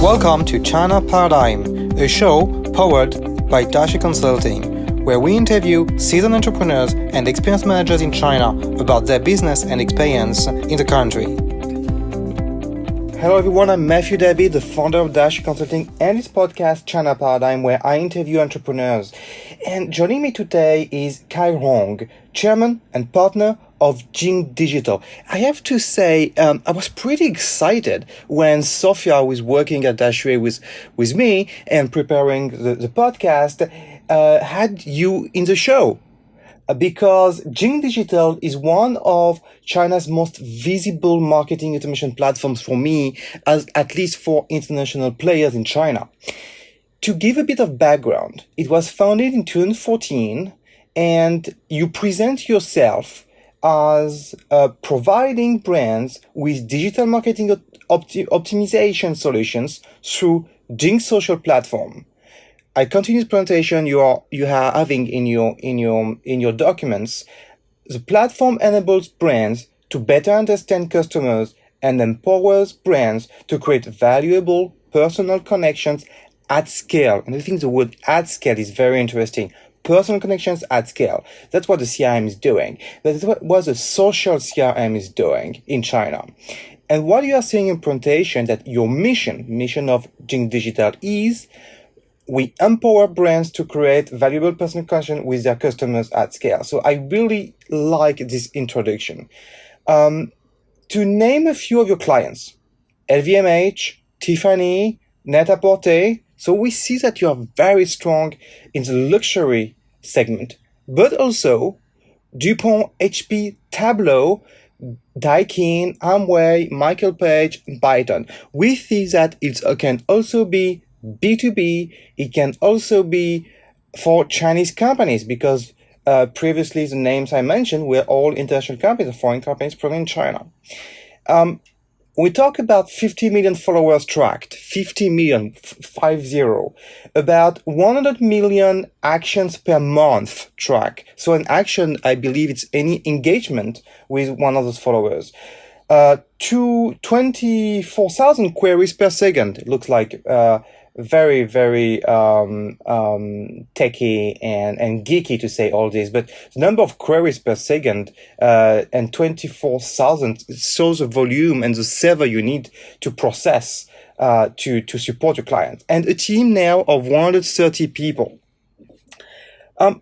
Welcome to China Paradigm, a show powered by Dashi Consulting, where we interview seasoned entrepreneurs and experienced managers in China about their business and experience in the country. Hello everyone, I'm Matthieu David, the founder of Dashi Consulting and its podcast China Paradigm, where I interview entrepreneurs. And joining me today is Kai Hong, chairman and partner of JINGdigital. I have to say, I was pretty excited when Sophia was working at Dashi with me and preparing the podcast, had you in the show. Because JINGdigital is one of China's most visible marketing automation platforms for me, as at least for international players in China. To give a bit of background, it was founded in 2014, and you present yourself as providing brands with digital marketing optimization solutions through Jing social platform. I continue the presentation you are having in your documents. The platform enables brands to better understand customers and empowers brands to create valuable personal connections at scale. And I think the word at scale is very interesting. Personal connections at scale. That's what the CRM is doing. That's what the social CRM is doing in China. And what you are seeing in presentation, that your mission of JINGdigital is we empower brands to create valuable personal connection with their customers at scale. So I really like this introduction. To name a few of your clients, LVMH, Tiffany, Net-a-Porter. So we see that you are very strong in the luxury segment, but also DuPont, HP, Tableau, Daikin, Amway, Michael Page, Byton. We see that it can also be B2B. It can also be for Chinese companies because previously the names I mentioned were all international companies or foreign companies present in China. We talk about 50 million followers tracked, 50 million, 50, about 100 million actions per month tracked. So an action, I believe it's any engagement with one of those followers. To 24,000 queries per second. It looks like very, very techy and geeky to say all this, but the number of queries per second and 24,000 shows the volume and the server you need to process to support your client. And a team now of 130 people. I'd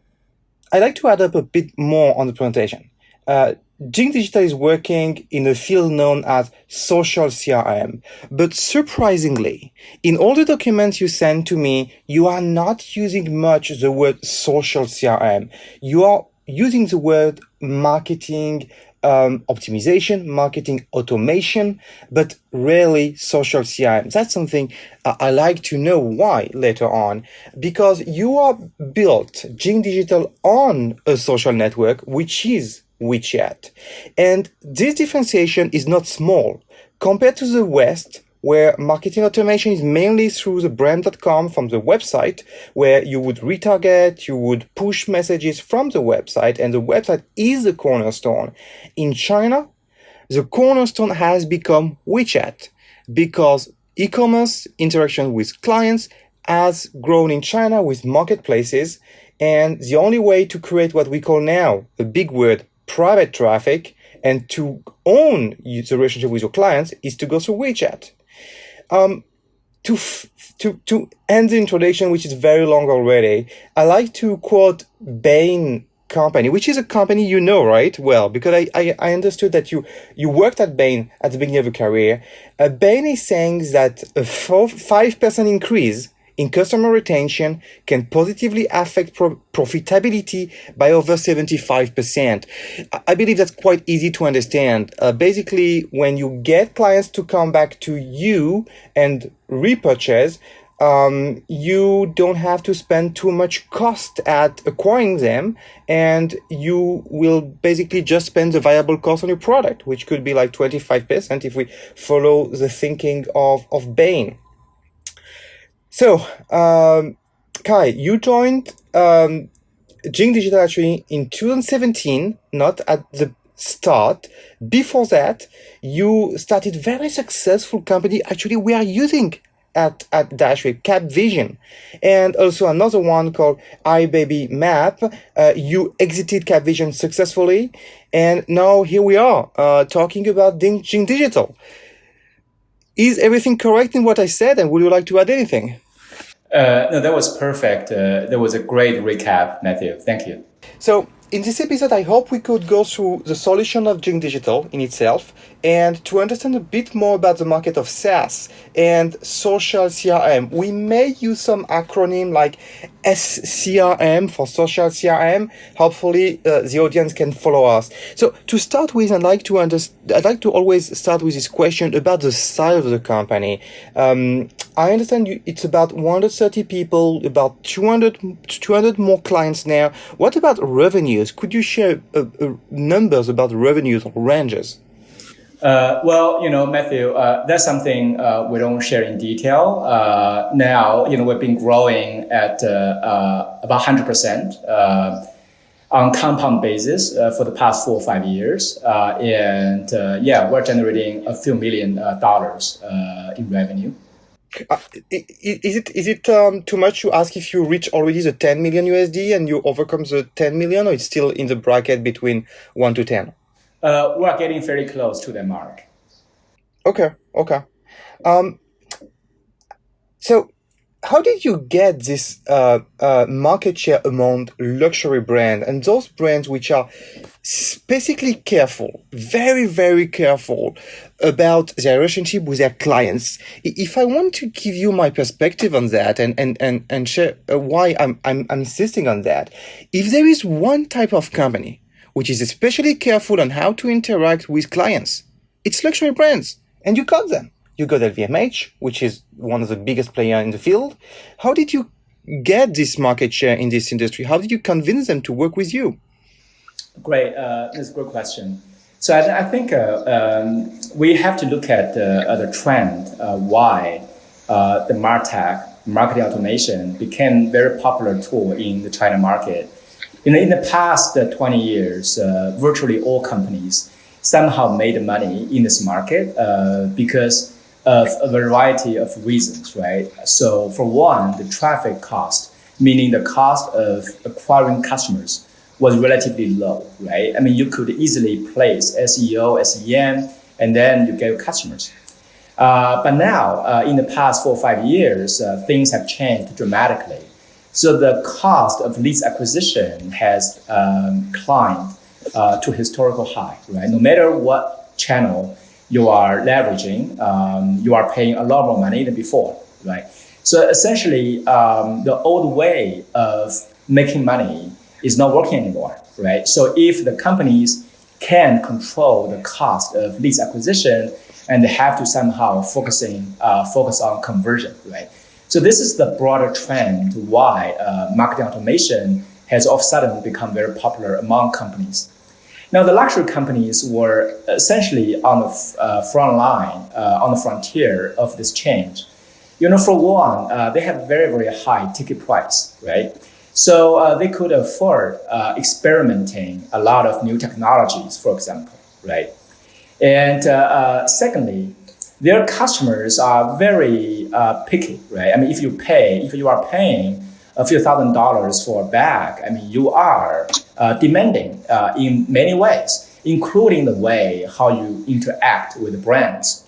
like to add up a bit more on the presentation. JINGdigital is working in a field known as Social CRM. But surprisingly, in all the documents you send to me, you are not using much the word Social CRM. You are using the word marketing optimization, marketing automation, but rarely Social CRM. That's something I like to know why later on, because you are built JINGdigital on a social network, which is WeChat. And this differentiation is not small. Compared to the West, where marketing automation is mainly through the brand.com from the website, where you would retarget, you would push messages from the website, and the website is the cornerstone. In China, the cornerstone has become WeChat, because e-commerce interaction with clients has grown in China with marketplaces, and the only way to create what we call now, a big word, private traffic, and to own the relationship with your clients is to go through WeChat. To end the introduction, which is very long already, I like to quote Bain Company, which is a company you know, right? Well, because I understood that you worked at Bain at the beginning of your career. Bain is saying that a 5% increase in customer retention can positively affect profitability by over 75%. I believe that's quite easy to understand. Basically, when you get clients to come back to you and repurchase, you don't have to spend too much cost at acquiring them, and you will basically just spend the variable cost on your product, which could be like 25% if we follow the thinking of Bain. So, Kai, you joined JINGdigital actually in 2017, not at the start. Before that, you started very successful company. Actually, we are using at Dash with Cap Vision, and also another one called iBaby Map. You exited Cap Vision successfully, and now here we are talking about JINGdigital. Is everything correct in what I said, and would you like to add anything? No, that was perfect. That was a great recap, Matthew. Thank you. So, in this episode, I hope we could go through the solution of JINGdigital in itself and to understand a bit more about the market of SaaS and social CRM. We may use some acronym like SCRM for social CRM. Hopefully, the audience can follow us. So, to start with, I'd like to always start with this question about the size of the company. I understand it's about 130 people, about 200 more clients now. What about revenues? Could you share numbers about revenues or ranges? Matthew, that's something we don't share in detail. Now, we've been growing at about 100% on compound basis for the past 4 or 5 years. We're generating a few $1 million in revenue. Is it too much to ask if you reach already the 10 million USD and you overcome the 10 million, or it's still in the bracket between 1 to 10? We're getting very close to that mark. Okay. So how did you get this market share among luxury brands and those brands which are basically careful, very, very careful about their relationship with their clients? If I want to give you my perspective on that and share why I'm insisting on that, if there is one type of company which is especially careful on how to interact with clients, it's luxury brands, and you got them. You got LVMH, which is one of the biggest players in the field. How did you get this market share in this industry? How did you convince them to work with you? Great. That's a great question. So I think we have to look at the trend, why the MarTech, marketing automation, became a very popular tool in the China market. In the past 20 years, virtually all companies somehow made money in this market because of a variety of reasons, right? So for one, the traffic cost, meaning the cost of acquiring customers, was relatively low, right? I mean, you could easily place SEO, SEM, and then you get customers. But now, in the past 4 or 5 years, things have changed dramatically. So the cost of leads acquisition has climbed to historical high, right? No matter what channel you are leveraging, you are paying a lot more money than before, right? So essentially, the old way of making money is not working anymore, right? So if the companies can control the cost of leads acquisition, and they have to somehow focus on conversion, right? So this is the broader trend why marketing automation has all of a sudden become very popular among companies. Now, the luxury companies were essentially on the front line, on the frontier of this change. For one, they have very, very high ticket price, right? So they could afford experimenting a lot of new technologies, for example, right? And secondly, their customers are very picky, right? I mean, if you are paying a few $1,000s for a bag, I mean, you are demanding in many ways, including the way how you interact with the brands.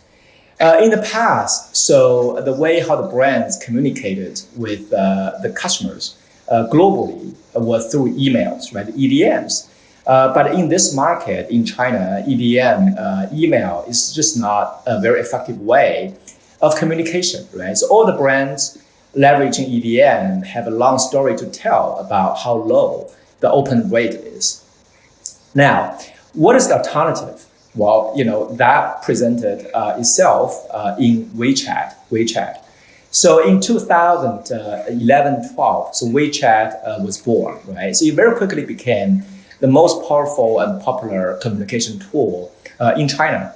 In the past, so the way how the brands communicated with the customers globally was through emails, right? EDMs. But in this market, in China, EDM, email is just not a very effective way of communication, right? So all the brands leveraging EDM have a long story to tell about how low the open rate is. Now, what is the alternative? Well, that presented itself in WeChat. So in 2011-12, so WeChat was born, right? So it very quickly became the most powerful and popular communication tool in China.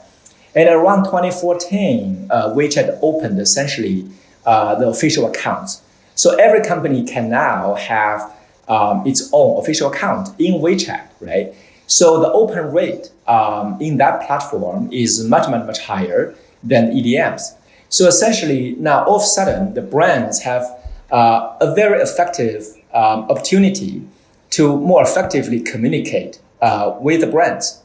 And around 2014, WeChat opened essentially the official accounts. So every company can now have its own official account in WeChat, right? So the open rate in that platform is much, much, much higher than EDMs. So essentially now all of a sudden the brands have a very effective opportunity to more effectively communicate with brands.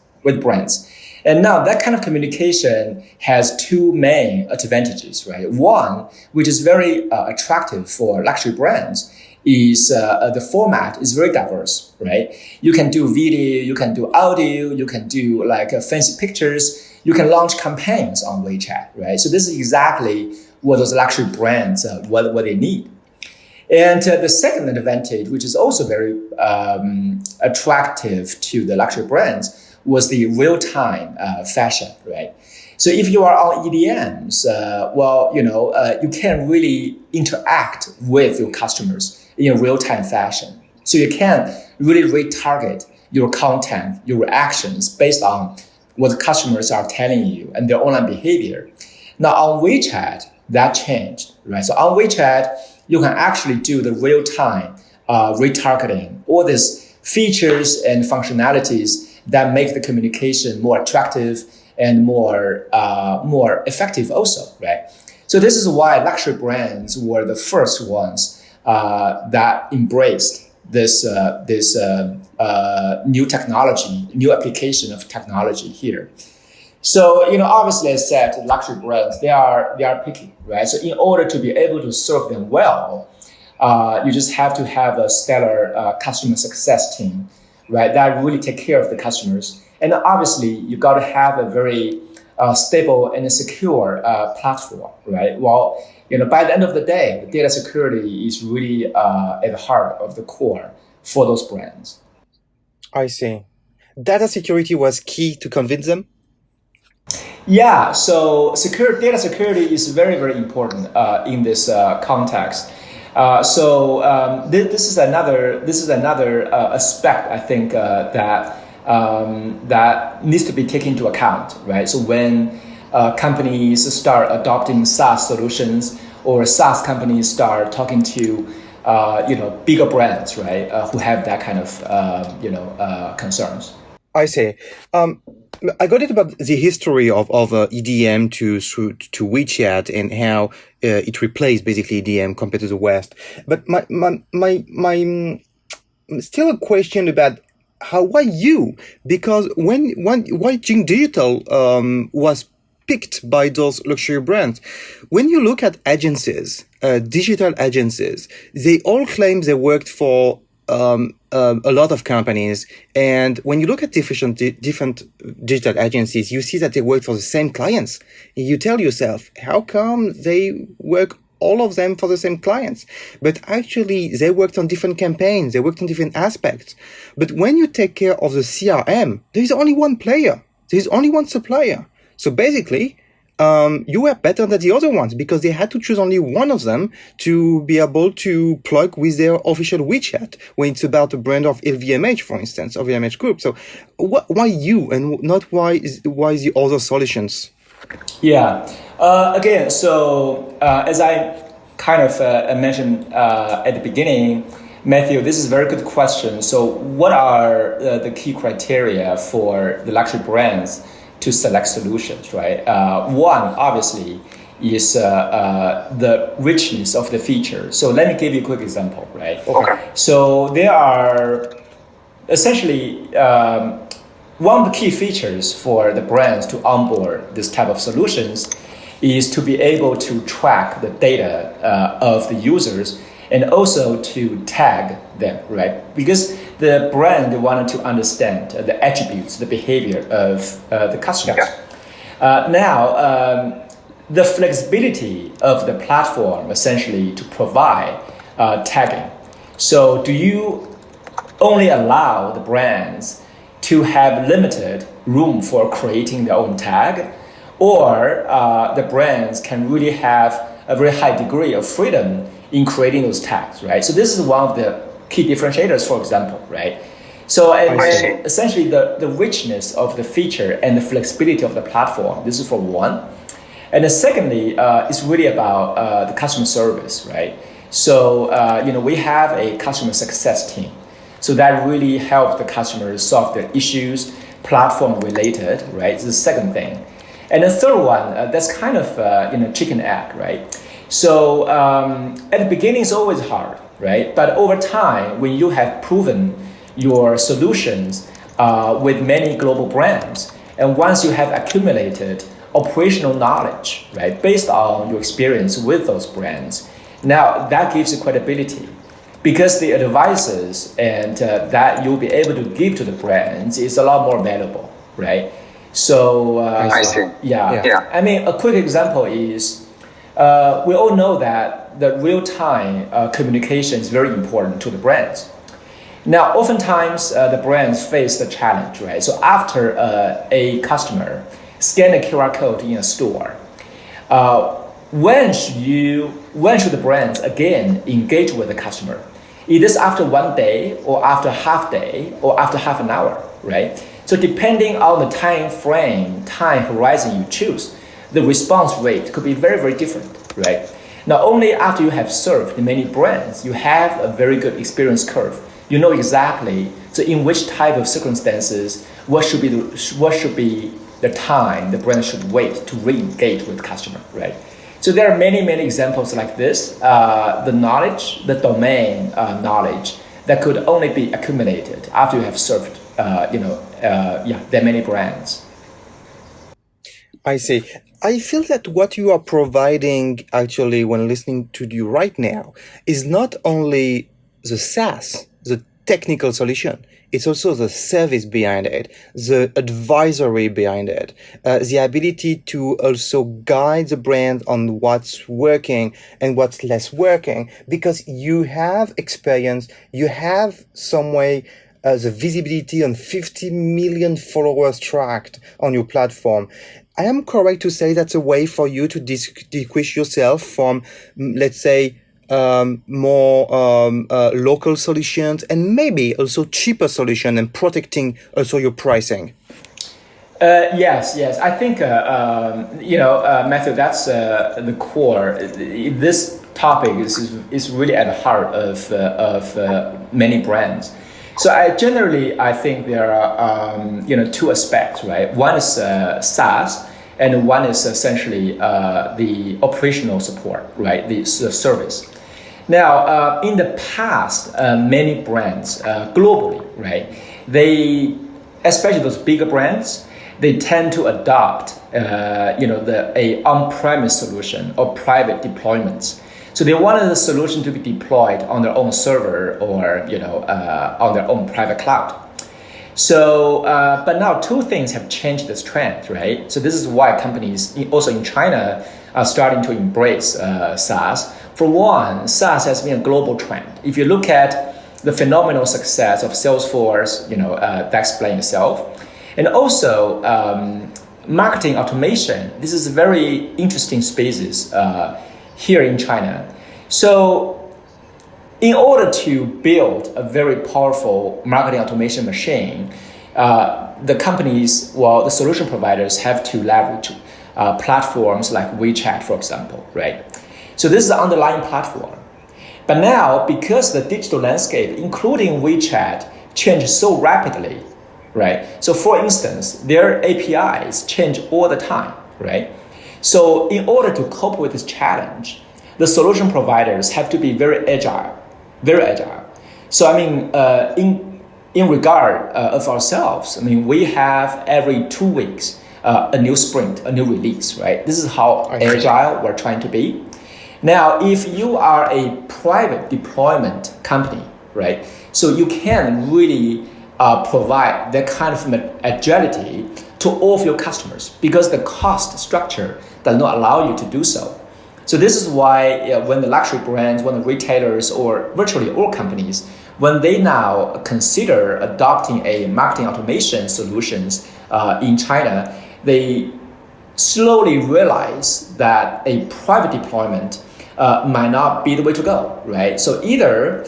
And now that kind of communication has two main advantages, right? One, which is very attractive for luxury brands, is the format is very diverse, right? You can do video, you can do audio, you can do like fancy pictures, you can launch campaigns on WeChat, right? So this is exactly what those luxury brands, what they need. And the second advantage, which is also very attractive to the luxury brands, was the real-time fashion, right? So if you are on EDMs, you can really interact with your customers in a real-time fashion. So you can really retarget your content, your reactions based on what the customers are telling you and their online behavior. Now on WeChat, that changed, right? So on WeChat, you can actually do the real-time retargeting, all these features and functionalities that make the communication more attractive and more effective also, right? So this is why luxury brands were the first ones that embraced this new technology, new application of technology here. So, obviously, as I said, luxury brands, they are picky, right? So in order to be able to serve them well, you just have to have a stellar customer success team, right? That really take care of the customers. And obviously, you got to have a very stable and secure platform, right? Well, by the end of the day, the data security is really at the heart of the core for those brands. I see. Data security was key to convince them? Yeah, so data security is very, very important in this context. This is another aspect I think that needs to be taken into account, right? So when companies start adopting SaaS solutions, or SaaS companies start talking to bigger brands, right, who have that kind of concerns. I see. I got it about the history of EDM to WeChat and how it replaced basically EDM compared to the West. But my still a question about why you? Because why JINGdigital was picked by those luxury brands. When you look at agencies, digital agencies, they all claim they worked for a lot of companies. And when you look at different digital agencies, you see that they work for the same clients. You tell yourself, how come they work all of them for the same clients? But actually, they worked on different campaigns. They worked on different aspects. But when you take care of the CRM, there is only one player. There is only one supplier. So basically, you were better than the other ones because they had to choose only one of them to be able to plug with their official WeChat when it's about a brand of LVMH, for instance, or LVMH Group. So why you and not why the other solutions? Yeah. Again, so as I kind of mentioned at the beginning, Matthieu, this is a very good question. So what are the key criteria for the luxury brands to select solutions, right? One, obviously, is the richness of the feature. So let me give you a quick example, right? Okay. So there are essentially one of the key features for the brands to onboard this type of solutions is to be able to track the data of the users and also to tag them, right? Because the brand wanted to understand the attributes, the behavior of the customers. Now, the flexibility of the platform essentially to provide tagging. So do you only allow the brands to have limited room for creating their own tag, or the brands can really have a very high degree of freedom in creating those tags, right? So this is one of the key differentiators, for example, right? So essentially the richness of the feature and the flexibility of the platform, this is for one. And then secondly, it's really about the customer service, right? So, we have a customer success team. So that really helps the customers solve their issues, platform related, right? This is the second thing. And the third one, that's kind of chicken egg, right? So at the beginning, it's always hard, right? But over time, when you have proven your solutions with many global brands, and once you have accumulated operational knowledge, right, based on your experience with those brands, now that gives you credibility, because the advices and that you'll be able to give to the brands is a lot more valuable, right? So I see. Yeah. I mean, a quick example is we all know that the real-time communication is very important to the brands. Now, oftentimes the brands face the challenge, right? So after a customer scan a QR code in a store, when should the brands again engage with the customer? It is after 1 day, or after half day, or after half an hour, right? So depending on the time horizon you choose, the response rate could be very, very different, right? Not only after you have served many brands, you have a very good experience curve. You know exactly, so in which type of circumstances, what should be the time the brand should wait to re-engage with the customer, right? So there are many, many examples like this. The knowledge, the domain knowledge that could only be accumulated after you have served, there are many brands. I see. I feel that what you are providing actually when listening to you right now is not only the SaaS, the technical solution, it's also the service behind it, the advisory behind it, the ability to also guide the brand on what's working and what's less working, because you have experience, you have some way the visibility on 50 million followers tracked on your platform. I am correct to say that's a way for you to distinguish yourself from, let's say, more local solutions, and maybe also cheaper solution, and protecting also your pricing. Yes. I think Matthew, that's the core. This topic is really at the heart of many brands. So I think there are two aspects, right? One is SaaS, and one is essentially the operational support, right? The service. Now, in the past, many brands globally, right? Especially those bigger brands, they tend to adopt, a on-premise solution or private deployments. So they wanted the solution to be deployed on their own server or, on their own private cloud. So, but now two things have changed this trend, right? So this is why companies, also in China, are starting to embrace SaaS. For one, SaaS has been a global trend. If you look at the phenomenal success of Salesforce, that explains itself. And also, marketing automation. This is a very interesting spaces here in China. So in order to build a very powerful marketing automation machine, the companies, the solution providers have to leverage platforms like WeChat, for example, right? So this is the underlying platform. But now, because the digital landscape, including WeChat, changes so rapidly, right? So for instance, their APIs change all the time, right? So in order to cope with this challenge, the solution providers have to be very agile. So I mean, in regard of ourselves, I mean, we have every 2 weeks a new sprint, a new release, right? This is how agile we're trying to be. Now, if you are a private deployment company, right? So you can really provide that kind of agility to all of your customers, because the cost structure does not allow you to do so. So this is why when the luxury brands, when the retailers, or virtually all companies, when they now consider adopting a marketing automation solutions in China, they slowly realize that a private deployment might not be the way to go, right? So either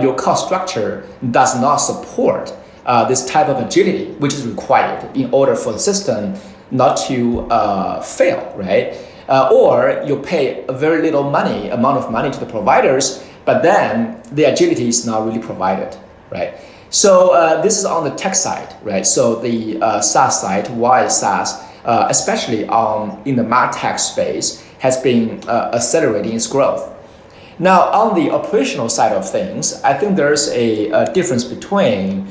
your cost structure does not support this type of agility, which is required in order for the system not to fail, right? Or you pay a very little amount of money to the providers, but then the agility is not really provided, right? So this is on the tech side, right? So the SaaS side, why SaaS? especially in the MarTech space, has been accelerating its growth. Now, on the operational side of things, I think there's a difference between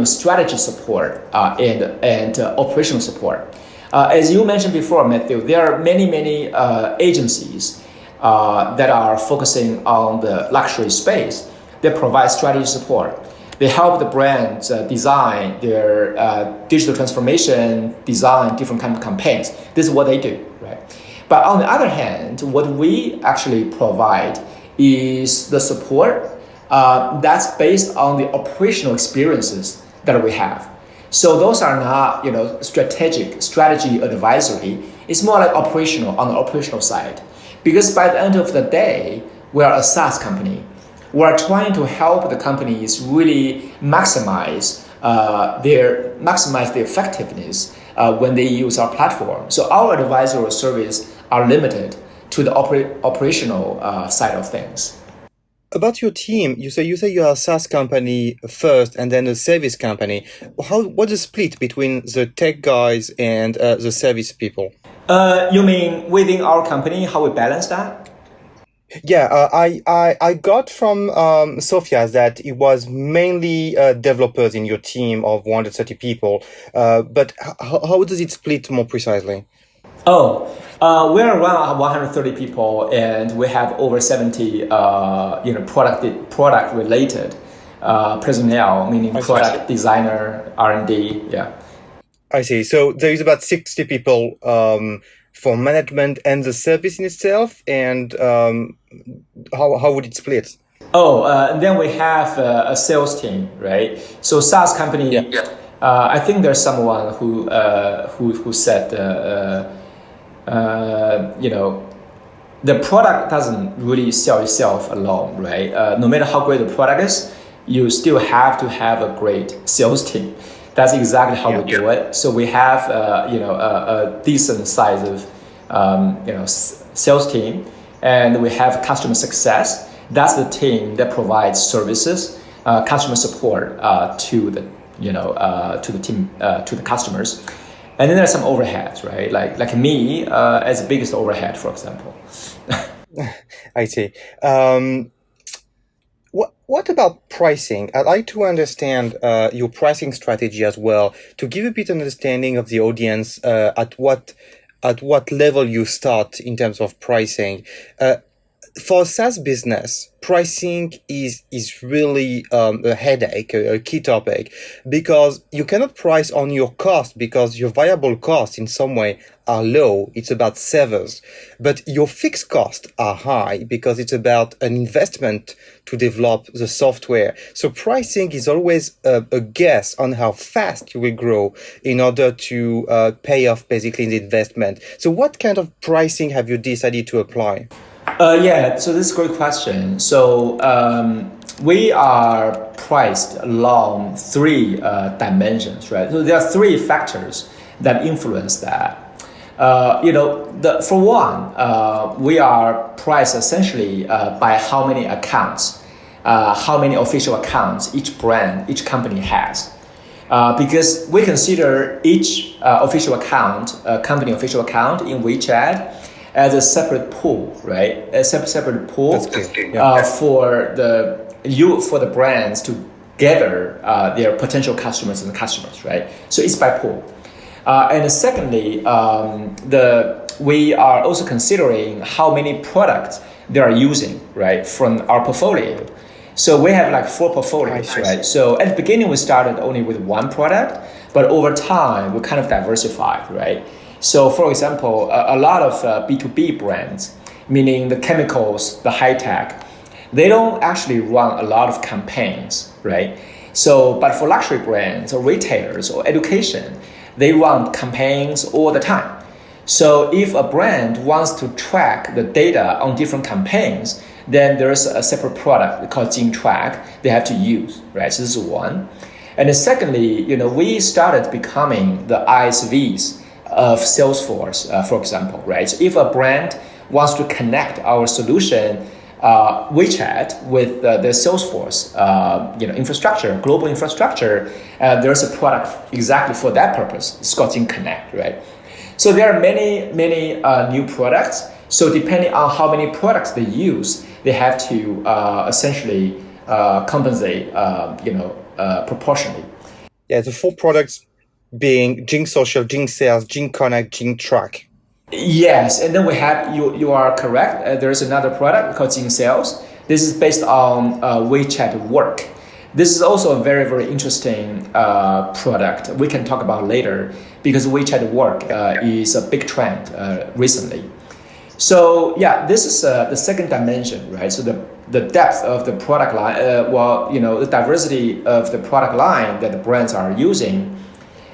strategy support and operational support. As you mentioned before, Matthew, there are many agencies that are focusing on the luxury space. They provide strategy support. They help the brands design their digital transformation, design different kind of campaigns. This is what they do, right? But on the other hand, what we actually provide is the support that's based on the operational experiences that we have. So those are not, strategy advisory. It's more like operational on the operational side. Because by the end of the day, we are a SaaS company. We are trying to help the companies really maximize the effectiveness when they use our platform. So our advisory service are limited to the operational side of things. About your team, you say you are a SaaS company first and then a service company. What's the split between the tech guys and the service people? You mean within our company, how we balance that? Yeah, I got from Sophia that it was mainly developers in your team of 130 people. But how does it split more precisely? We're around 130 people, and we have over 70 product related personnel, meaning product designer, R&D. Yeah. I see. So there is about 60 people for management and the service in itself, and how would it split? And then we have a sales team, right? So SaaS company. Yeah. I think there's someone who said. The product doesn't really sell itself alone, right? No matter how great the product is, you still have to have a great sales team. That's exactly how we do it. So we have, a decent size of, sales team, and we have customer success. That's the team that provides services, customer support to the team, to the customers. And then there's some overheads, right? Like me as the biggest overhead, for example. I see. What about pricing? I'd like to understand your pricing strategy as well, to give a bit of understanding of the audience at what level you start in terms of pricing. For a SaaS business, pricing is really a headache, a key topic, because you cannot price on your cost because your variable costs in some way are low. It's about servers, but your fixed costs are high because it's about an investment to develop the software. So pricing is always a guess on how fast you will grow in order to pay off basically the investment. So what kind of pricing have you decided to apply? So this is a great question. So we are priced along three dimensions, right? So there are three factors that influence that. For one, we are priced essentially by how many accounts, how many official accounts each brand, each company has. Because we consider each official account, company official account in WeChat, as a separate pool, right? A separate pool for the brands to gather their potential customers and customers, right? So it's by pool. And secondly, we are also considering how many products they are using, right, from our portfolio. So we have like 4 portfolios, right? So at the beginning, we started only with one product, but over time, we kind of diversified, right? So for example, a lot of B2B brands, meaning the chemicals, the high tech, they don't actually run a lot of campaigns, right? So, but for luxury brands or retailers or education, they run campaigns all the time. So if a brand wants to track the data on different campaigns, then there's a separate product called JINGdigital they have to use, right? So this is one. And then secondly, we started becoming the ISVs of Salesforce, for example, right? So if a brand wants to connect our solution WeChat with the Salesforce, infrastructure, global infrastructure. There's a product exactly for that purpose. It's called JINGconnect, right? So there are many new products. So depending on how many products they use, they have to essentially compensate, proportionally. Yeah, the four products being Jing Social, Jing Sales, Jing Connect, Jing Track. Yes, and then we have, you are correct. There's another product called Jing Sales. This is based on WeChat Work. This is also a very, very interesting product. We can talk about later because WeChat Work is a big trend recently. So yeah, this is the second dimension, right? So the depth of the product line, the diversity of the product line that the brands are using.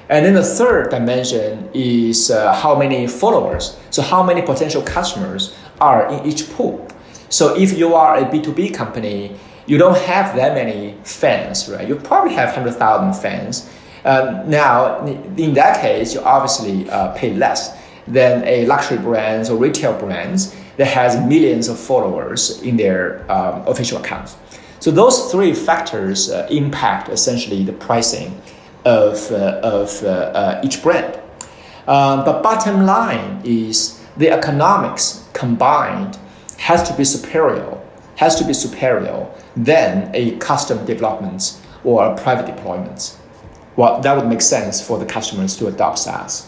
And then the third dimension is how many followers, so how many potential customers are in each pool. So if you are a B2B company, you don't have that many fans, right? You probably have 100,000 fans. Now, in that case, you obviously pay less than a luxury brands or retail brands that has millions of followers in their official accounts. So those three factors impact essentially the pricing of each brand. But bottom line is the economics combined has to be superior than a custom development or a private deployment. Well, that would make sense for the customers to adopt SaaS.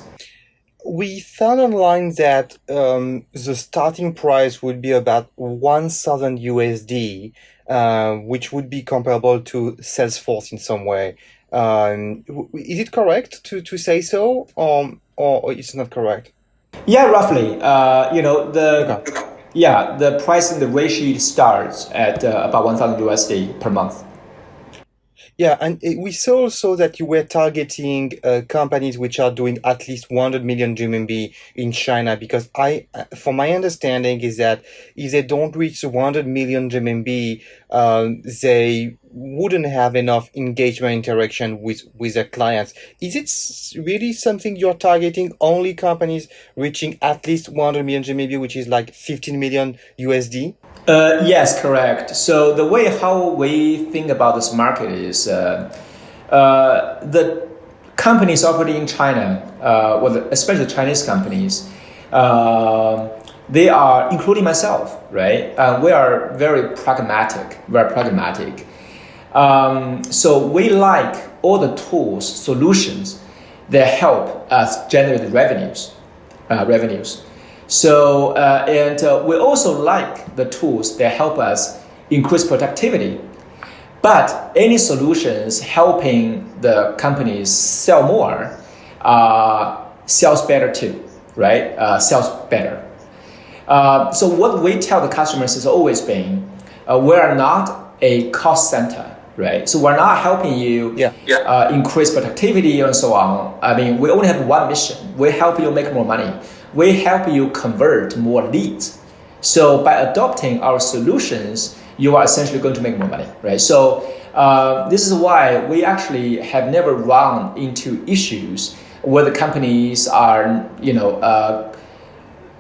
We found online that the starting price would be about 1,000 USD, which would be comparable to Salesforce in some way. Is it correct to say so, or it's not correct? Yeah, roughly. Okay. The pricing, the rate sheet starts at about 1,000 USD per month. Yeah, and we saw also that you were targeting companies which are doing at least 100 million RMB in China, because from my understanding is that if they don't reach the 100 million RMB, they wouldn't have enough engagement interaction with their clients. Is it really something you're targeting, only companies reaching at least 100 million RMB, which is like 15 million USD? Yes, correct. So the way how we think about this market is the companies operating in China, especially Chinese companies, they are, including myself, right? We are very pragmatic. So we like all the tools, solutions that help us generate revenues. So, we also like the tools that help us increase productivity. But any solutions helping the companies sell more, sells better too, right? Sells better. So what we tell the customers has always been, we are not a cost center, right? So we're not helping you increase productivity and so on. I mean, we only have one mission. We help you make more money. We help you convert more leads. So by adopting our solutions, you are essentially going to make more money, right? So this is why we actually have never run into issues where the companies are,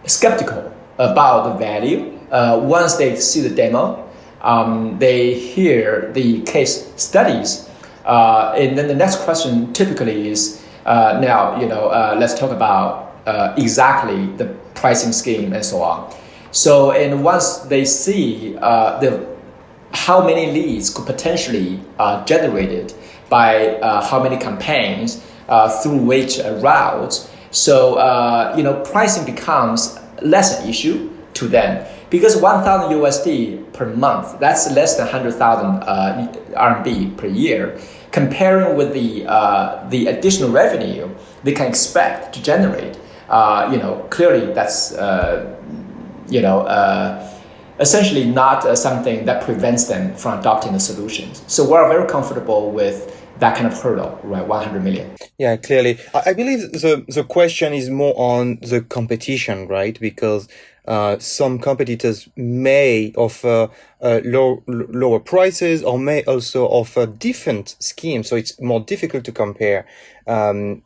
skeptical about the value. Once they see the demo, they hear the case studies, and then the next question typically is, let's talk about exactly the pricing scheme and so on. So, and once they see how many leads could potentially generated by how many campaigns through which routes, so pricing becomes less an issue to them, because 1,000 USD per month, that's less than 100,000 RMB per year, comparing with the additional revenue they can expect to generate. Clearly that's essentially not something that prevents them from adopting the solutions. So we're very comfortable with that kind of hurdle, right? 100 million. Yeah, clearly. I believe the question is more on the competition, right? Because some competitors may offer lower prices, or may also offer different schemes, so it's more difficult to compare. And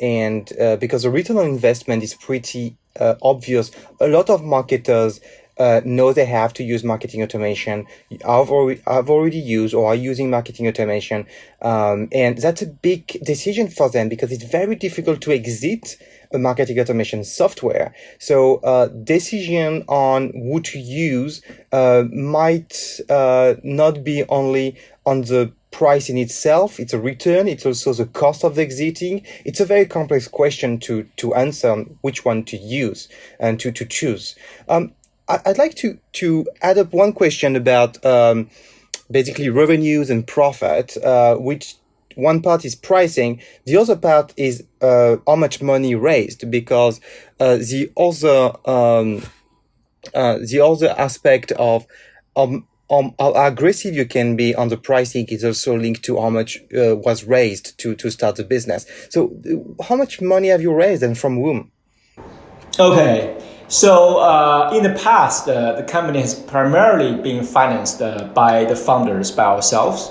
because the return on investment is pretty obvious, a lot of marketers know they have to use marketing automation, have already used or are using marketing automation. And that's a big decision for them because it's very difficult to exit a marketing automation software. So decision on who to use might not be only on the price in itself, it's a return, it's also the cost of exiting. It's a very complex question to answer which one to use and to choose. I'd like to add up one question about basically revenues and profit, which one part is pricing, the other part is how much money raised, because the other aspect of how aggressive you can be on the pricing is also linked to how much was raised to start the business. So how much money have you raised and from whom? Okay. So in the past, the company has primarily been financed by the founders, by ourselves.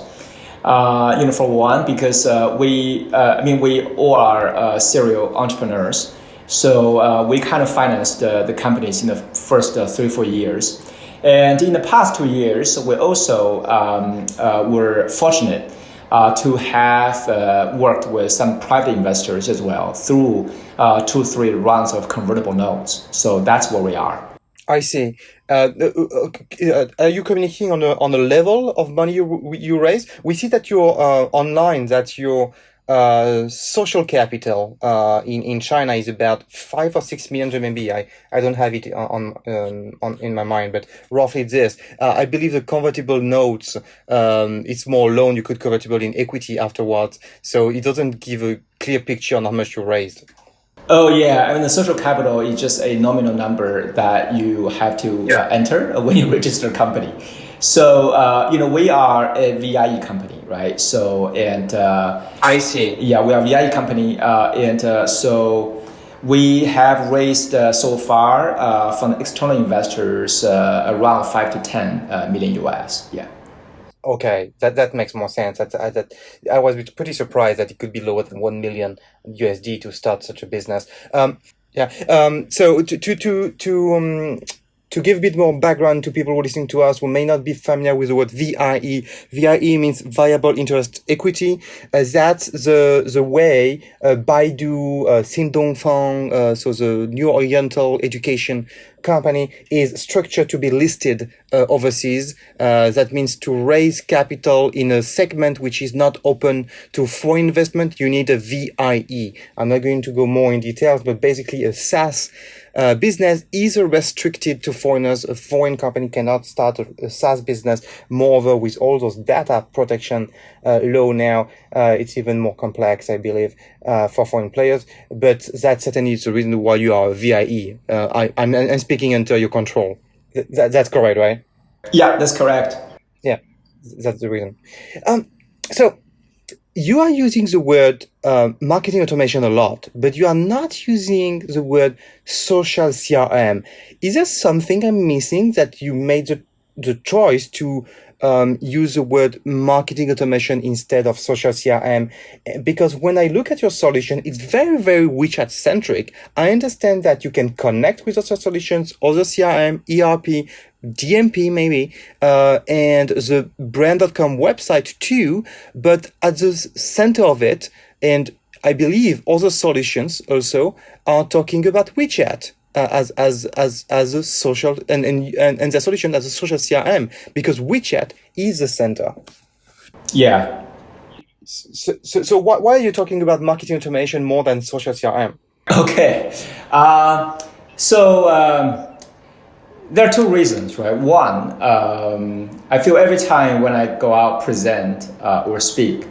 For one, because we all are serial entrepreneurs. So we kind of financed the companies in the first 3-4 years. And in the past 2 years, we also were fortunate to have worked with some private investors as well through 2-3 rounds of convertible notes. So that's where we are. I see. Are you communicating on a level of money you raise? We see that you're online, that your social capital in China is about 5 or 6 million RMB. I don't have it on in my mind, but roughly this. I believe the convertible notes, it's more loan. You could convertible in equity afterwards, so it doesn't give a clear picture on how much you raised. Oh yeah, I mean the social capital is just a nominal number that you have to enter when you register a company. So we are a VIE company, right? So I see. Yeah, we are a VIE company, so we have raised so far from external investors around 5 to 10 million US. Yeah. Okay, that makes more sense. I was pretty surprised that it could be lower than 1 million USD to start such a business. So to give a bit more background to people who are listening to us who may not be familiar with the word VIE. VIE means viable interest equity. That's the way Baidu, Xindongfang, so the New Oriental Education company is structured to be listed overseas. That means to raise capital in a segment which is not open to foreign investment, you need a VIE. I'm not going to go more in details, but basically a SaaS business is restricted to foreigners. A foreign company cannot start a SaaS business. Moreover, with all those data protection law now, it's even more complex, I believe, for foreign players. But that certainly is the reason why you are a VIE. I'm speaking under your control. That's correct, right? Yeah, that's correct. Yeah, that's the reason. So you are using the word marketing automation a lot, but you are not using the word social CRM. Is there something I'm missing that you made the choice to use the word marketing automation instead of social CRM? Because when I look at your solution, it's very, very WeChat centric. I understand that you can connect with other solutions, other CRM, ERP, DMP maybe, and the brand.com website too, but at the center of it, and I believe other solutions also are talking about WeChat as a social and the solution as a social CRM, because WeChat is the center. Yeah. So why are you talking about marketing automation more than social CRM? Okay. There are two reasons, right? One, I feel every time when I go out, present or speak,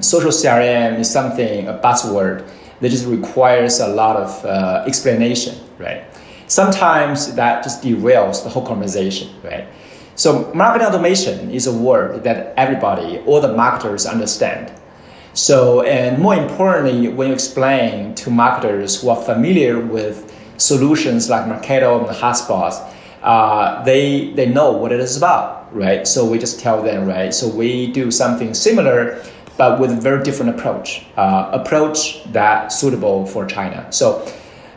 social CRM is something, a buzzword that just requires a lot of explanation, right? Sometimes that just derails the whole conversation, right? So marketing automation is a word that everybody, all the marketers understand. So, and more importantly, when you explain to marketers who are familiar with solutions like Marketo and the hotspots, they know what it is about, right? So we just tell them, right? So we do something similar, but with a very different approach that's suitable for China. So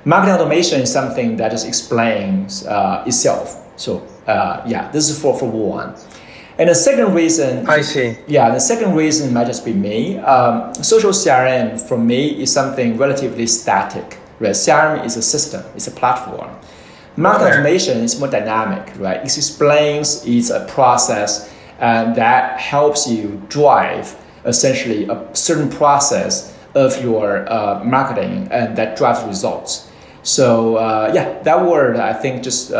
Marketing automation is something that just explains itself. So this is for one. And the second reason, I see. Yeah, the second reason might just be me. Social CRM for me is something relatively static. Right? CRM is a system, it's a platform. Marketing automation is more dynamic, right? It explains, it's a process, and that helps you drive essentially a certain process of your marketing, and that drives results. So that word I think just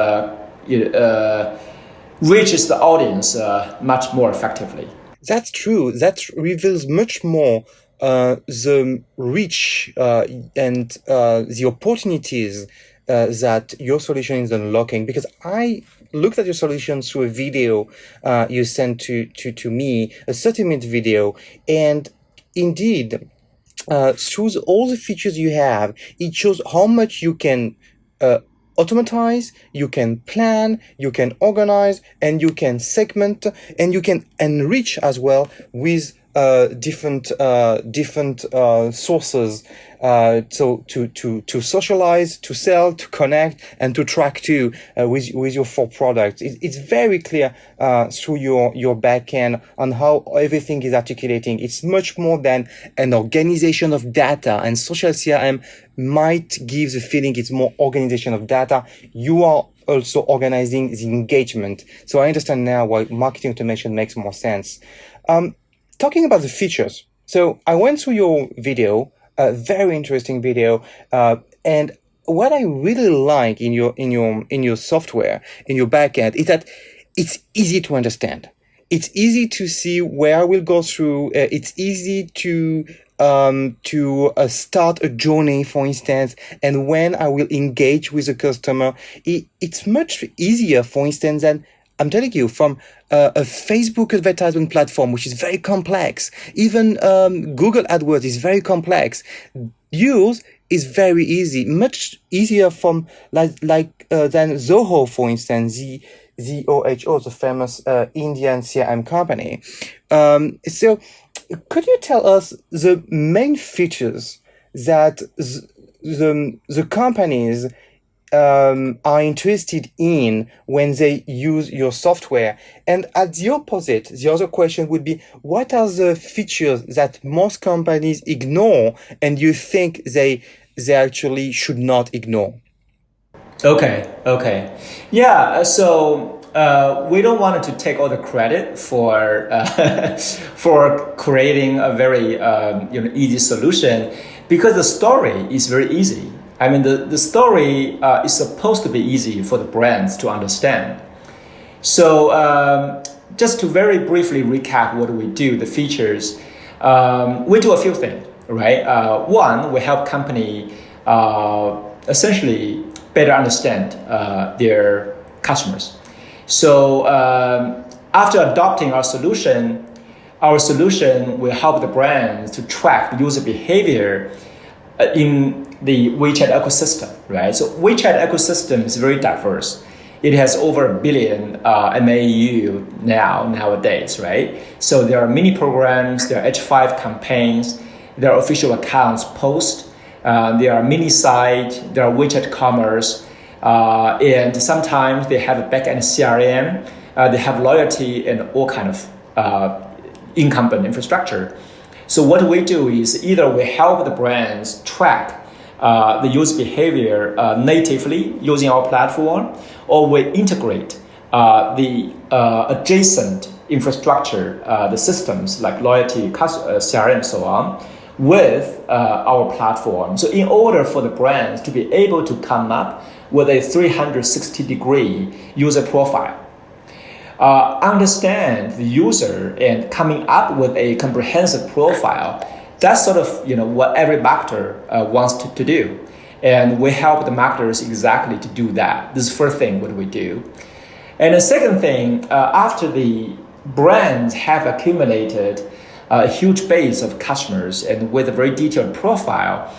reaches the audience much more effectively. That's true. That reveals much more the reach and the opportunities that your solution is unlocking. Because I looked at your solution through a video you sent to me, a 30-minute video, and indeed, through all the features you have, it shows how much you can automatize, you can plan, you can organize, and you can segment, and you can enrich as well with different sources. So to socialize, to sell, to connect, and to track too with your four products. It's very clear through your backend on how everything is articulating. It's much more than an organization of data, and social CRM might give the feeling it's more organization of data. You are also organizing the engagement. So I understand now why marketing automation makes more sense. Talking about the features. So I went through your video, a very interesting video, and what I really like in your software, in your backend, is that it's easy to understand. It's easy to see where I will go through. It's easy to start a journey, for instance, and when I will engage with a customer. It's much easier, for instance, than I'm telling you, from a Facebook advertisement platform, which is very complex. Even Google AdWords is very complex. Yours is very easy, much easier from than Zoho, for instance, the ZOHO, the famous Indian CRM company. So could you tell us the main features that the companies are interested in when they use your software? And at the opposite, the other question would be, what are the features that most companies ignore and you think they actually should not ignore? Okay. Yeah, so we don't want to take all the credit for for creating a very easy solution, because the story is very easy. I mean, the story is supposed to be easy for the brands to understand. So just to very briefly recap what we do, the features, we do a few things, right? One, we help company essentially better understand their customers. So after adopting our solution will help the brands to track user behavior in the WeChat ecosystem, right? So WeChat ecosystem is very diverse. It has over 1 billion MAU nowadays, right? So there are mini programs, there are H5 campaigns, there are official accounts post, there are mini site, there are WeChat commerce, and sometimes they have a backend CRM, they have loyalty and all kind of incumbent infrastructure. So what we do is either we help the brands track the user behavior natively using our platform, or we integrate the adjacent infrastructure, the systems like loyalty, CRM, so on, with our platform. So in order for the brands to be able to come up with a 360-degree user profile, understand the user and coming up with a comprehensive profile, that's sort of what every marketer wants to do. And we help the marketers exactly to do that. This is the first thing what we do. And the second thing, after the brands have accumulated a huge base of customers and with a very detailed profile,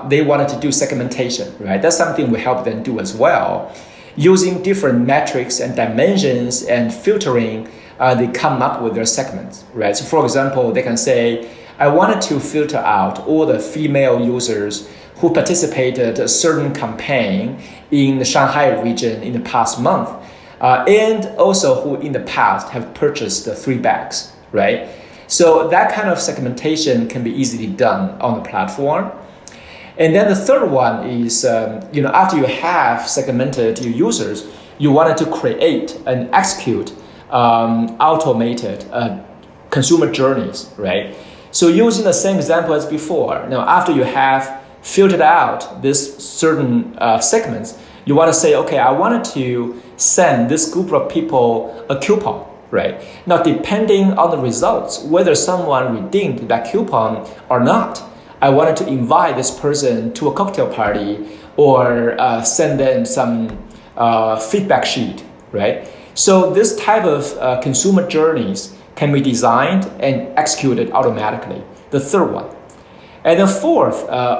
they wanted to do segmentation, right? That's something we help them do as well. Using different metrics and dimensions and filtering, they come up with their segments, right? So for example, they can say, I wanted to filter out all the female users who participated a certain campaign in the Shanghai region in the past month, and also who in the past have purchased 3 bags, right? So that kind of segmentation can be easily done on the platform. And then the third one is, after you have segmented your users, you wanted to create and execute automated consumer journeys, right? So using the same example as before, now after you have filtered out this certain segments, you want to say, okay, I wanted to send this group of people a coupon, right? Now, depending on the results, whether someone redeemed that coupon or not, I wanted to invite this person to a cocktail party or send them some feedback sheet, right? So this type of consumer journeys can be designed and executed automatically, the third one. And the fourth,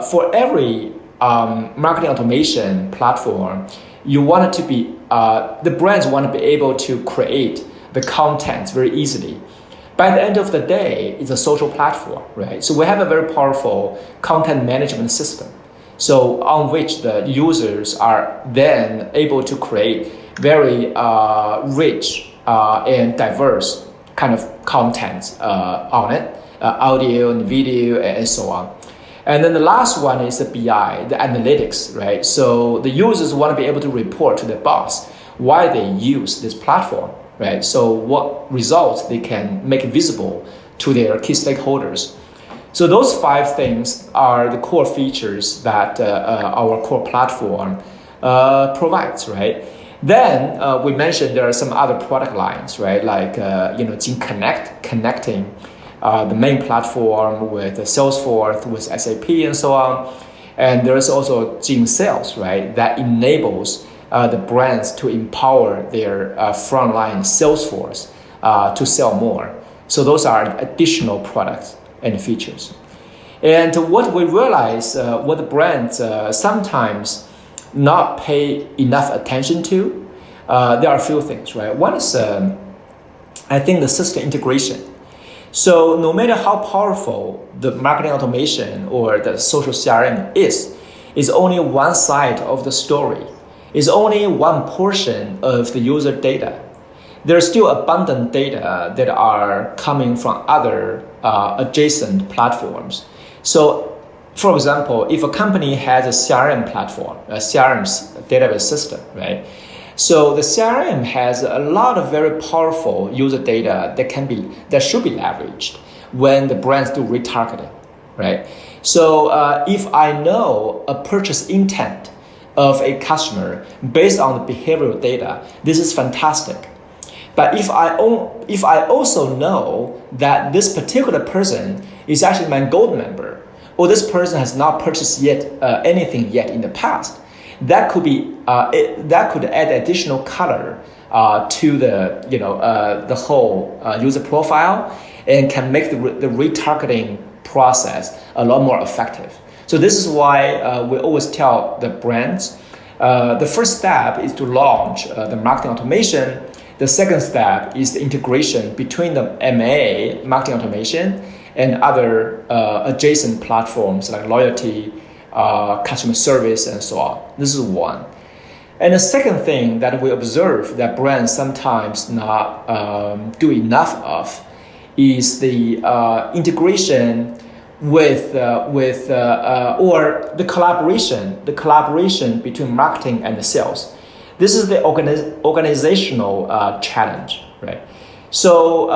for every marketing automation platform, you want it to be, the brands want to be able to create the content very easily. By the end of the day, it's a social platform, right? So we have a very powerful content management system. So on which the users are then able to create very rich and diverse kind of content on it, audio and video and so on. And then the last one is the BI, the analytics, right? So the users want to be able to report to their boss why they use this platform, right? So what results they can make visible to their key stakeholders. So those 5 things are the core features that our core platform provides, right? Then we mentioned there are some other product lines, right? Like JINGconnect, connecting the main platform with Salesforce, with SAP, and so on. And there is also JINGsales, right? That enables the brands to empower their frontline sales force to sell more. So those are additional products and features. And what we realize, what the brands sometimes not pay enough attention to, there are a few things, right? One is, I think, the system integration. So no matter how powerful the marketing automation or the social CRM is only one side of the story. It's only one portion of the user data. There's still abundant data that are coming from other adjacent platforms. So, for example, if a company has a CRM platform, a CRM database system, right? So the CRM has a lot of very powerful user data that should be leveraged when the brands do retargeting, right? So if I know a purchase intent of a customer based on the behavioral data, this is fantastic. But if I also know that this particular person is actually my gold member, or this person has not purchased anything yet in the past, that could be that could add additional color to the whole user profile and can make the retargeting process a lot more effective. So this is why we always tell the brands the first step is to launch the marketing automation. The second step is the integration between the MA, marketing automation, and other adjacent platforms like loyalty, customer service, and so on. This is one. And the second thing that we observe that brands sometimes not do enough of is the integration with or the collaboration between marketing and the sales. This is the organizational challenge, right? So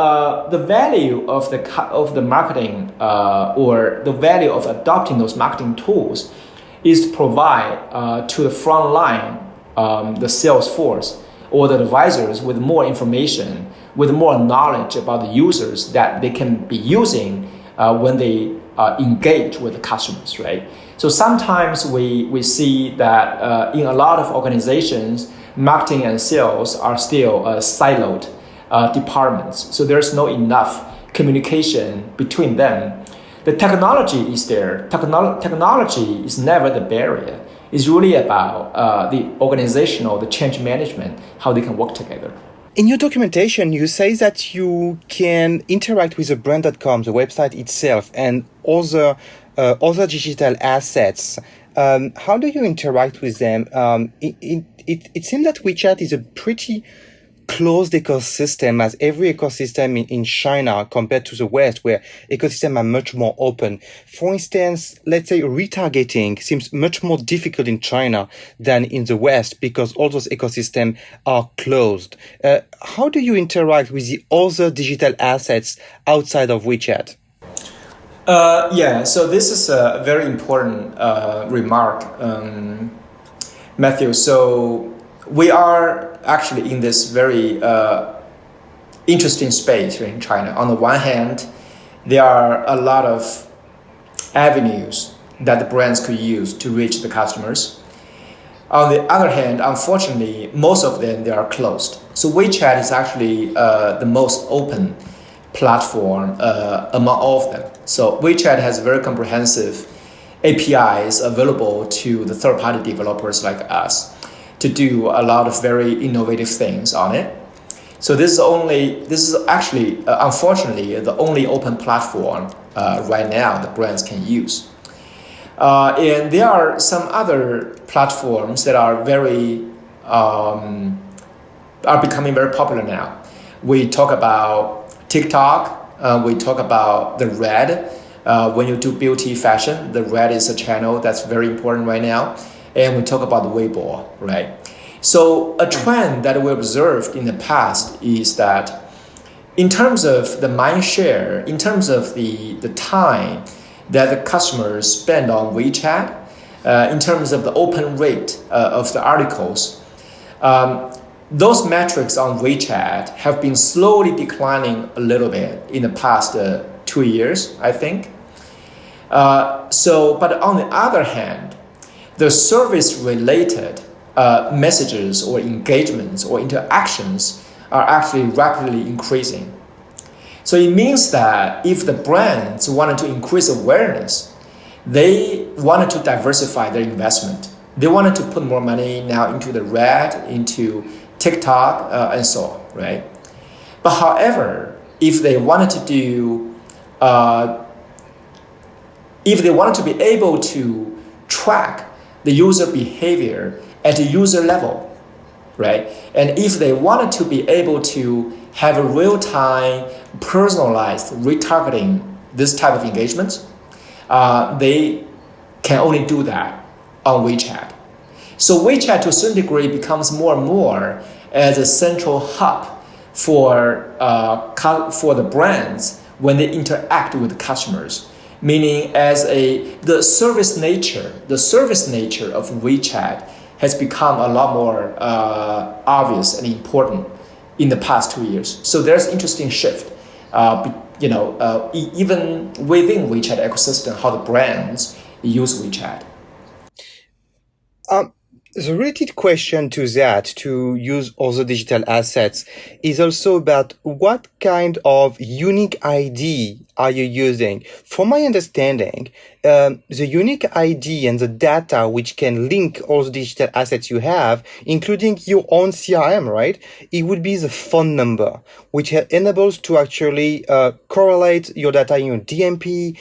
the value of the marketing or the value of adopting those marketing tools is to provide to the front line, the sales force or the advisors with more information, with more knowledge about the users that they can be using when they engage with the customers, right? So sometimes we see that in a lot of organizations, marketing and sales are still siloed departments. So there's no enough communication between them. The technology is there. Technology is never the barrier. It's really about the organizational, the change management, how they can work together. In your documentation, you say that you can interact with the brand.com, the website itself, and other digital assets How do you interact with them? It seems that WeChat is a pretty closed ecosystem, as every ecosystem in China compared to the West, where ecosystems are much more open. For instance, let's say retargeting seems much more difficult in China than in the West because all those ecosystems are closed. How do you interact with the other digital assets outside of WeChat? So this is a very important remark, Matthew. So we are actually in this very interesting space here in China. On the one hand, there are a lot of avenues that the brands could use to reach the customers. On the other hand, unfortunately, most of them, they are closed. So WeChat is actually the most open platform among all of them. So WeChat has very comprehensive APIs available to the third-party developers like us to do a lot of very innovative things on it. So this is actually, unfortunately, the only open platform right now that brands can use. And there are some other platforms that are becoming very popular now. We talk about TikTok. We talk about the Red. When you do beauty fashion, the Red is a channel that's very important right now. And we talk about the Weibo, right? So a trend that we observed in the past is that in terms of the mind share, in terms of the time that the customers spend on WeChat, in terms of the open rate of the articles, those metrics on WeChat have been slowly declining a little bit in the past 2 years, I think. But on the other hand, the service-related messages or engagements or interactions are actually rapidly increasing. So it means that if the brands wanted to increase awareness, they wanted to diversify their investment. They wanted to put more money now into the Red, into TikTok, and so on, right? But however, if they wanted to be able to track the user behavior at a user level, right? And if they wanted to be able to have a real-time, personalized retargeting this type of engagement, they can only do that on WeChat. So WeChat, to a certain degree, becomes more and more as a central hub for the brands when they interact with the customers. Meaning, the service nature of WeChat has become a lot more obvious and important in the past 2 years. So there's an interesting shift, even within WeChat ecosystem, how the brands use WeChat. The related question to that, to use other digital assets, is also about what kind of unique ID are you using? From my understanding, the unique ID and the data which can link all the digital assets you have, including your own CRM, right? It would be the phone number, which enables to actually correlate your data in your DMP,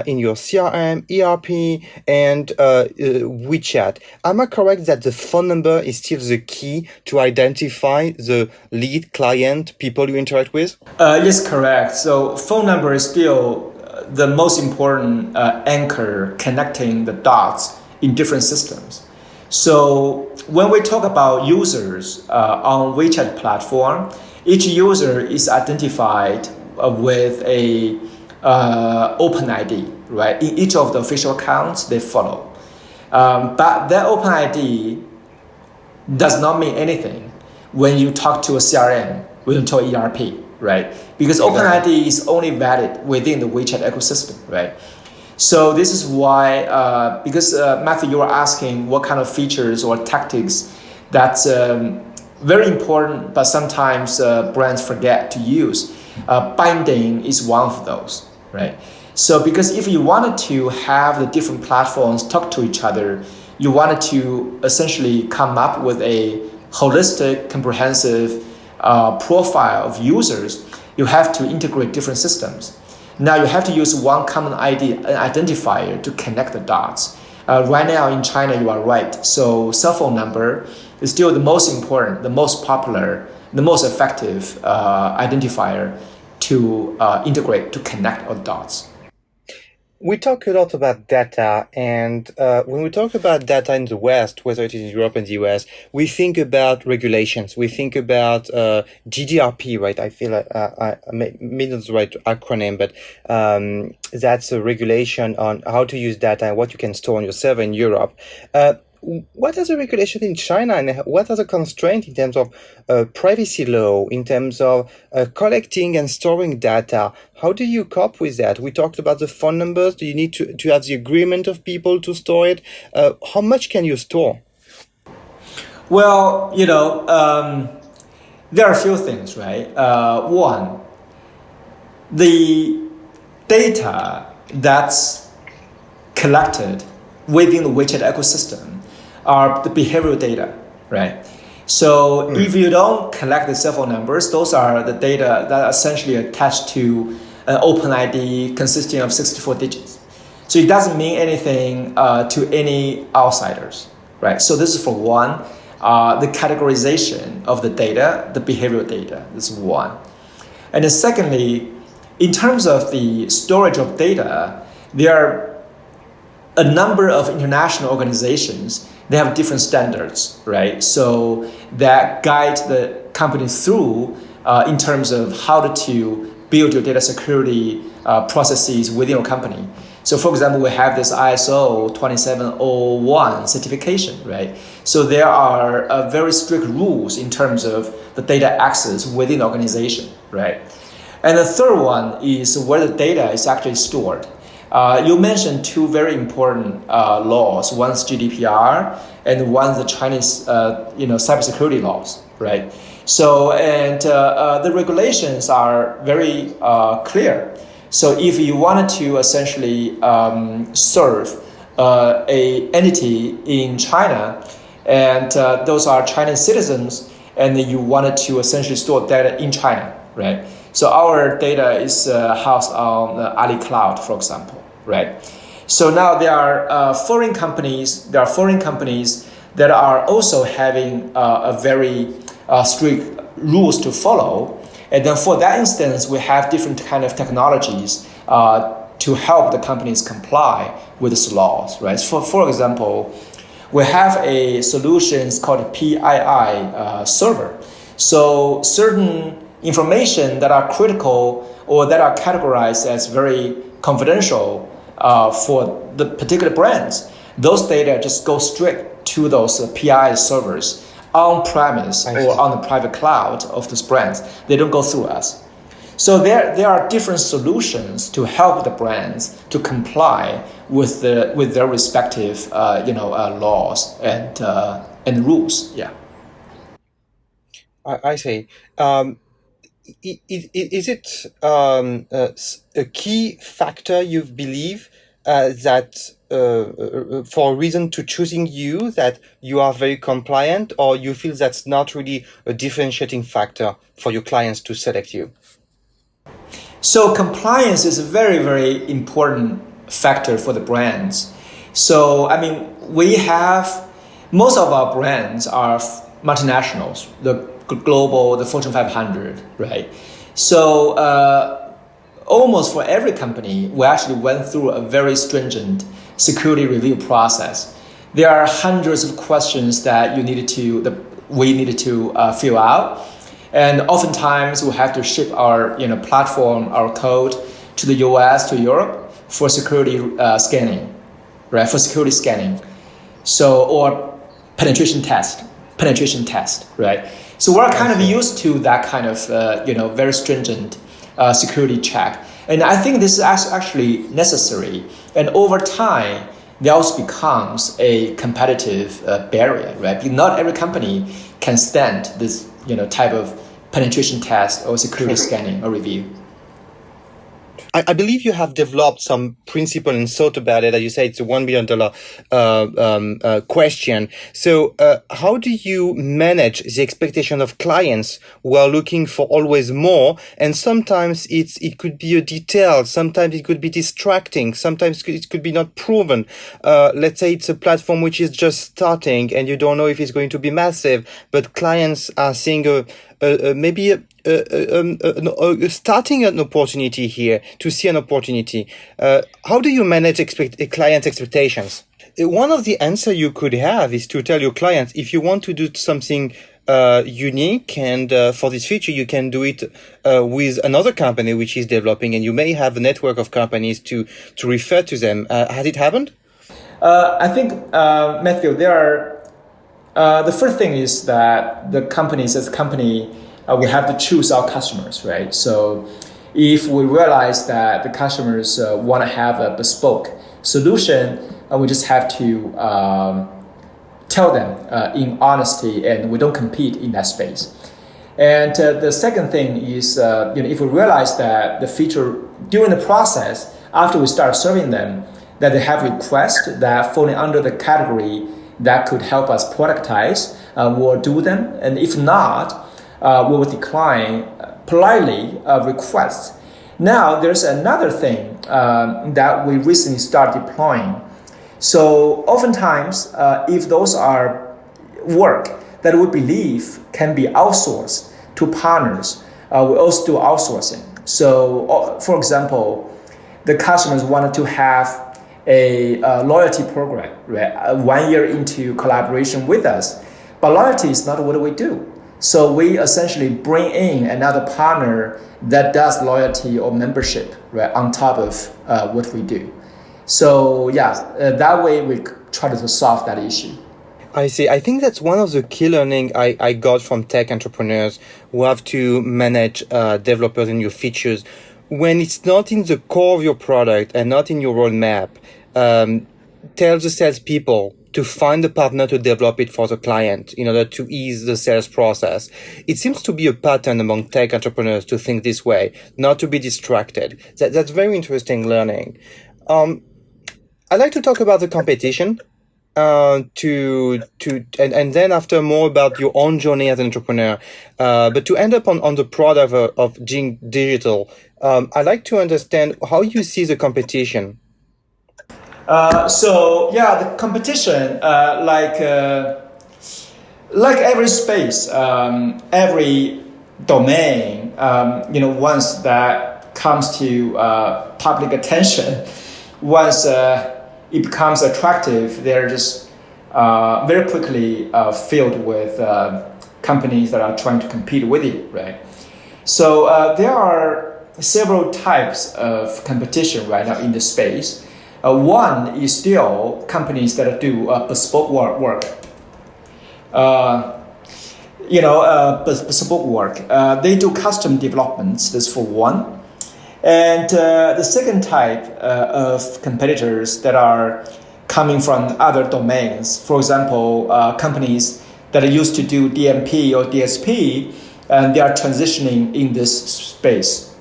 in your CRM, ERP, and WeChat. Am I correct that the phone number is still the key to identify the lead client, people you interact with? Yes, correct. So phone number is still the most important anchor connecting the dots in different systems. So when we talk about users on WeChat platform, each user is identified with a open ID, right? In each of the official accounts they follow. But that open ID does not mean anything when you talk to a CRM, when you talk ERP, right? Because OpenID is only valid within the WeChat ecosystem, right? So this is why, because Matthew, you were asking what kind of features or tactics that's very important, but sometimes brands forget to use. Binding is one of those, right? So because if you wanted to have the different platforms talk to each other, you wanted to essentially come up with a holistic, comprehensive profile of users, you have to integrate different systems. Now you have to use one common ID, an identifier, to connect the dots. Right now in China, you are right. So cell phone number is still the most important, the most popular, the most effective identifier to integrate, to connect all dots. We talk a lot about data, and when we talk about data in the West, whether it is in Europe and the US, we think about regulations. We think about GDPR, right? I feel I may not the right acronym, but that's a regulation on how to use data and what you can store on your server in Europe. What are the regulations in China, and what are the constraints in terms of privacy law, in terms of collecting and storing data? How do you cope with that? We talked about the phone numbers. Do you need to have the agreement of people to store it? How much can you store? Well, there are a few things, right? One, the data that's collected within the WeChat ecosystem are the behavioral data, right? So if you don't collect the cell phone numbers, those are the data that are essentially attached to an open ID consisting of 64 digits. So it doesn't mean anything to any outsiders, right? So this is for one, the categorization of the data, the behavioral data, this is one. And then secondly, in terms of the storage of data, there are a number of international organizations. They have different standards, right? So that guide the company through in terms of how to build your data security processes within your company. So for example, we have this ISO 27001 certification, right? So there are very strict rules in terms of the data access within the organization, right? And the third one is where the data is actually stored. You mentioned two very important laws. One's GDPR and one's the Chinese, cybersecurity laws, right? So, and the regulations are very clear. So if you wanted to essentially serve a entity in China, and those are Chinese citizens, and you wanted to essentially store data in China, right? So our data is housed on Ali Cloud, for example, right? So now there are foreign companies. There are foreign companies that are also having a very strict rules to follow. And then for that instance, we have different kind of technologies to help the companies comply with these laws, right? For example, we have a solution called PII server. So certain information that are critical or that are categorized as very confidential for the particular brands, those data just go straight to those PII servers on premise or on the private cloud of those brands. They don't go through us. So there are different solutions to help the brands to comply with their respective laws and rules. Yeah. I see. Is it a key factor you believe that for a reason to choosing you, that you are very compliant, or you feel that's not really a differentiating factor for your clients to select you? So compliance is a very, very important factor for the brands. So, I mean, most of our brands are multinationals, the global, the Fortune 500, right? So almost for every company, we actually went through a very stringent security review process. There are hundreds of questions that we needed to fill out. And oftentimes we have to ship our platform, our code to the US, to Europe for security scanning, right? For security scanning. So, or penetration test, right? So we're kind of used to that kind of, very stringent security check. And I think this is actually necessary. And over time, there also becomes a competitive barrier, right? Because not every company can stand this, type of penetration test or security scanning or review. I believe you have developed some principle and thought about it. As you say, it's a $1 billion question. So how do you manage the expectation of clients who are looking for always more? And sometimes it could be a detail. Sometimes it could be distracting. Sometimes it could be not proven. Let's say it's a platform which is just starting and you don't know if it's going to be massive, but clients are seeing starting an opportunity here, to see an opportunity. How do you manage client expectations? One of the answer you could have is to tell your clients, if you want to do something unique and for this feature, you can do it with another company which is developing, and you may have a network of companies to refer to them. Has it happened? I think, Matthew, there are the first thing is that the companies as a company, we have to choose our customers, right? So if we realize that the customers want to have a bespoke solution, we just have to tell them in honesty, and we don't compete in that space. And the second thing is, if we realize that the feature during the process, after we start serving them, that they have requests that falling under the category that could help us productize, we'll do them. And if not, we will decline politely requests. Now, there's another thing that we recently started deploying. So oftentimes, if those are work that we believe can be outsourced to partners, we also do outsourcing. So, for example, the customers wanted to have a loyalty program, right? 1 year into collaboration with us, but loyalty is not what we do. So we essentially bring in another partner that does loyalty or membership, right, on top of what we do. So that way we try to solve that issue. I see. I think that's one of the key learning I got from tech entrepreneurs who have to manage developers and new features. When it's not in the core of your product and not in your roadmap, tell the salespeople to find a partner to develop it for the client in order to ease the sales process. It seems to be a pattern among tech entrepreneurs to think this way, not to be distracted. That's very interesting learning. I'd like to talk about the competition, and then after more about your own journey as an entrepreneur. But to end up on the product of JINGdigital, I'd like to understand how you see the competition. The competition, like every space, every domain, once that comes to public attention, once it becomes attractive, they're just very quickly filled with companies that are trying to compete with it, right? So there are several types of competition right now in the space. One is still companies that do bespoke work. Bespoke work. They do custom developments. That's for one. And the second type of competitors that are coming from other domains, for example, companies that used to do DMP or DSP, and they are transitioning in this space.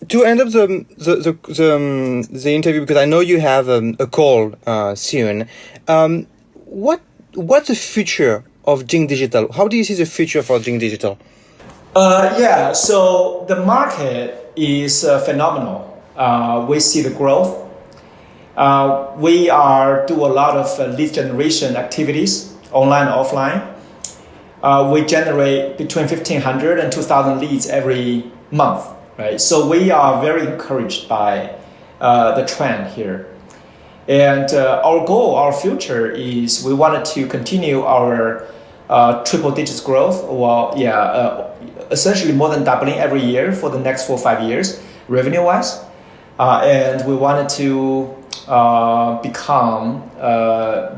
To end up the interview, because I know you have a call soon. What's the future of JINGdigital? How do you see the future for JINGdigital? So the market is phenomenal. We see the growth. We do a lot of lead generation activities, online, offline. We generate between 1,500 and 2,000 leads every month. Right, so we are very encouraged by the trend here, and our goal, our future is we wanted to continue our triple digits growth. Essentially more than doubling every year for the next 4 or 5 years, revenue wise, and we wanted to become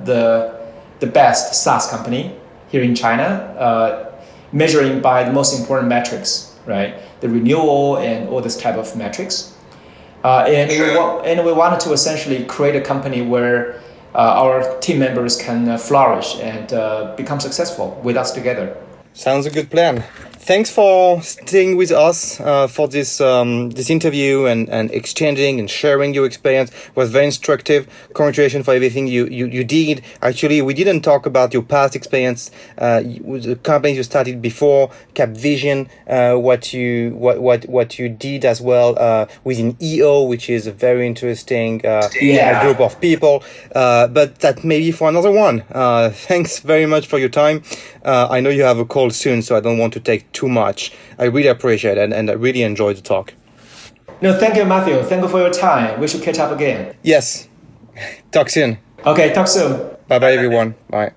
the best SaaS company here in China, measuring by the most important metrics, right? The renewal and all this type of metrics. And we wanted to essentially create a company where our team members can flourish and become successful with us together. Sounds a good plan. thanks for staying with us for this this interview and exchanging and sharing your experience. It was very instructive. Congratulations for everything you did. Actually, we didn't talk about your past experience with the companies you started before, Capvision, what you did as well within EO, which is a very interesting group of people. But that may be for another one. Thanks very much for your time. I know you have a call soon, so I don't want to take too much. I really appreciate it, and I really enjoyed the talk. No, thank you, Matthew. Thank you for your time. We should catch up again. Yes. Talk soon. Okay, talk soon. Bye-bye, everyone. Bye.